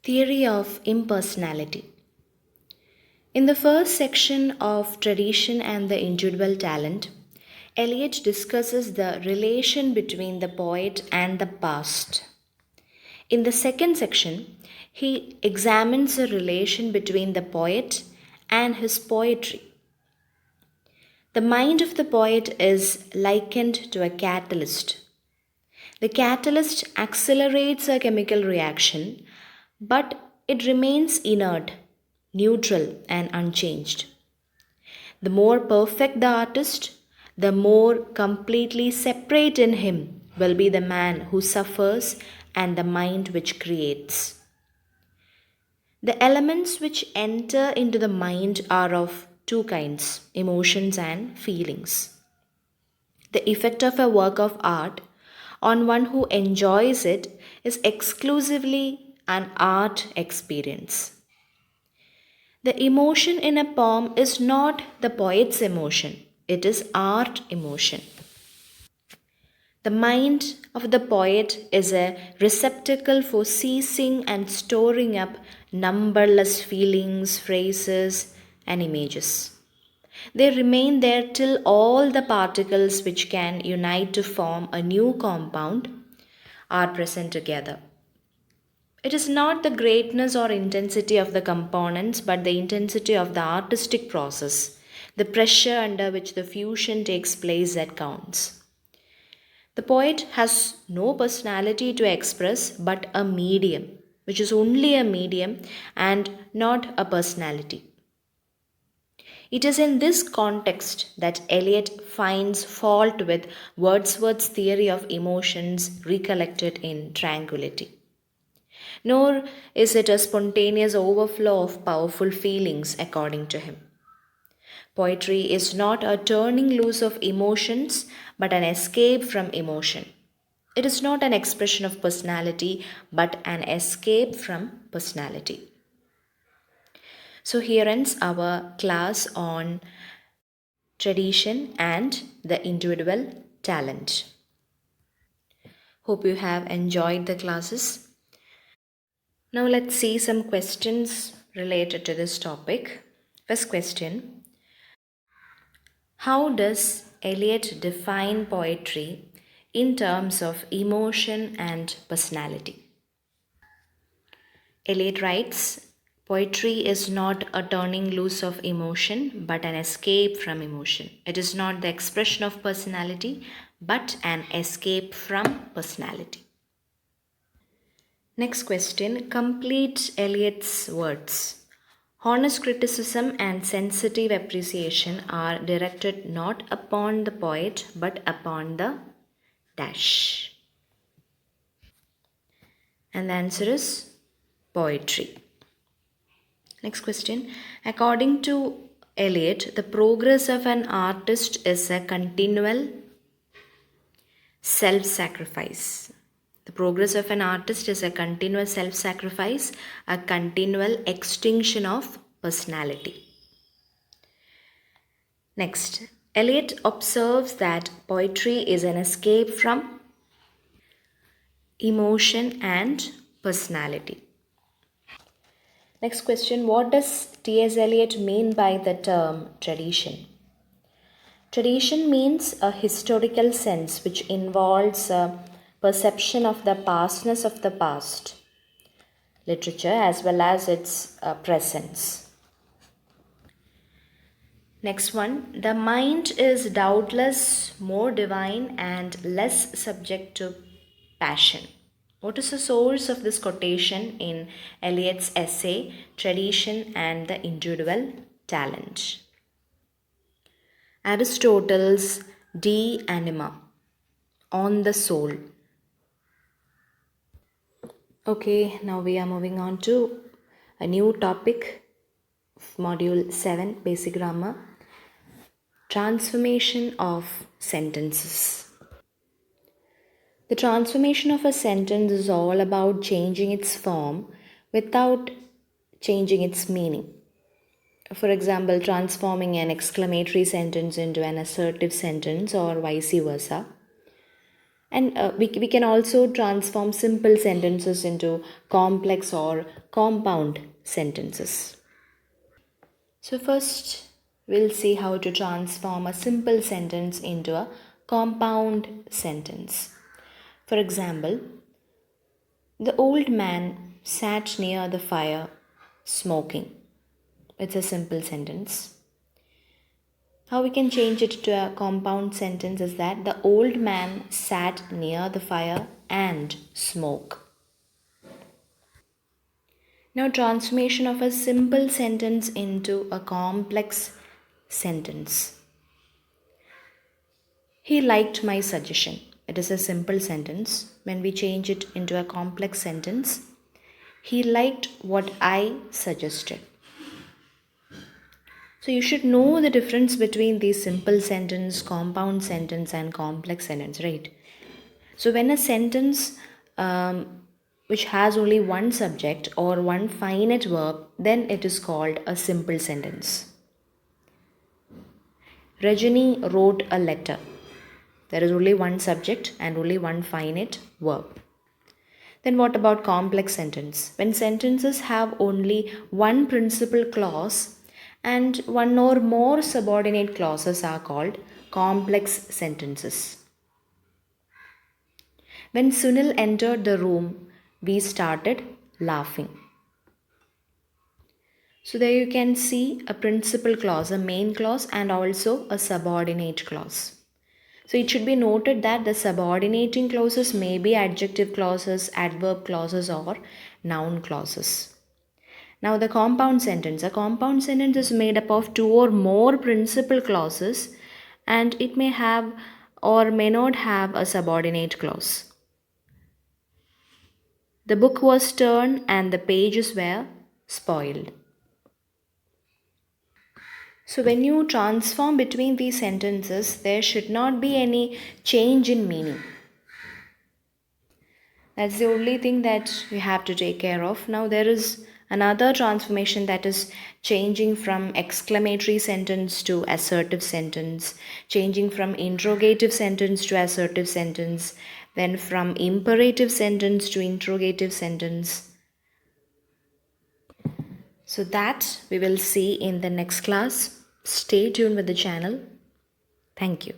Theory of impersonality. In the first section of Tradition and the Individual Talent, Eliot discusses the relation between the poet and the past. In the second section, he examines the relation between the poet and his poetry. The mind of the poet is likened to a catalyst. The catalyst accelerates a chemical reaction, but it remains inert, neutral, and unchanged. The more perfect the artist, the more completely separate in him will be the man who suffers and the mind which creates. The elements which enter into the mind are of two kinds: emotions and feelings. The effect of a work of art on one who enjoys it is exclusively an art experience. The emotion in a poem is not the poet's emotion, it is art emotion. The mind of the poet is a receptacle for seizing and storing up numberless feelings, phrases, and images. They remain there till all the particles which can unite to form a new compound are present together. It is not the greatness or intensity of the components, but the intensity of the artistic process, the pressure under which the fusion takes place that counts. The poet has no personality to express but a medium, which is only a medium and not a personality. It is in this context that Eliot finds fault with Wordsworth's theory of emotions recollected in Tranquility. Nor is it a spontaneous overflow of powerful feelings, according to him. Poetry is not a turning loose of emotions, but an escape from emotion. It is not an expression of personality, but an escape from personality. So, here ends our class on tradition and the individual talent. Hope you have enjoyed the classes. Now, let's see some questions related to this topic. First question: how does Eliot define poetry in terms of emotion and personality? Eliot writes, poetry is not a turning loose of emotion, but an escape from emotion. It is not the expression of personality, but an escape from personality. Next question, complete Eliot's words. Honest criticism and sensitive appreciation are directed not upon the poet, but upon the dash. And the answer is poetry. Next question. According to Eliot, the progress of an artist is a continual self-sacrifice. The progress of an artist is a continual self-sacrifice, a continual extinction of personality. Next, Eliot observes that poetry is an escape from emotion and personality. Next question, what does TS Eliot mean by the term tradition? Tradition means a historical sense which involves a perception of the pastness of the past literature as well as its presence. Next one, the mind is doubtless more divine and less subject to passion. What is the source of this quotation in Eliot's essay, Tradition and the Individual Talent? Aristotle's De Anima, on the soul. Okay, now we are moving on to a new topic, Module 7, Basic Grammar, transformation of sentences. The transformation of a sentence is all about changing its form without changing its meaning. For example, transforming an exclamatory sentence into an assertive sentence or vice versa. And we can also transform simple sentences into complex or compound sentences. So, first, we'll see how to transform a simple sentence into a compound sentence. For example, the old man sat near the fire smoking. It's a simple sentence. How we can change it to a compound sentence is that the old man sat near the fire and smoked. Now, transformation of a simple sentence into a complex sentence. He liked my suggestion. It is a simple sentence. When we change it into a complex sentence, he liked what I suggested. So you should know the difference between these simple sentence, compound sentence, and complex sentence, right? So when a sentence which has only one subject or one finite verb, then it is called a simple sentence. Rajani wrote a letter. There is only one subject and only one finite verb. Then what about complex sentence? When sentences have only one principal clause and one or more subordinate clauses are called complex sentences. When Sunil entered the room, we started laughing. So there you can see a principal clause, a main clause, and also a subordinate clause. So it should be noted that the subordinating clauses may be adjective clauses, adverb clauses, or noun clauses. Now the compound sentence. A compound sentence is made up of two or more principal clauses, and it may have or may not have a subordinate clause. The book was torn and the pages were spoiled. So when you transform between these sentences, there should not be any change in meaning. That's the only thing that we have to take care of. Now there is another transformation, that is changing from exclamatory sentence to assertive sentence, changing from interrogative sentence to assertive sentence, then from imperative sentence to interrogative sentence. So that we will see in the next class. Stay tuned with the channel. Thank you.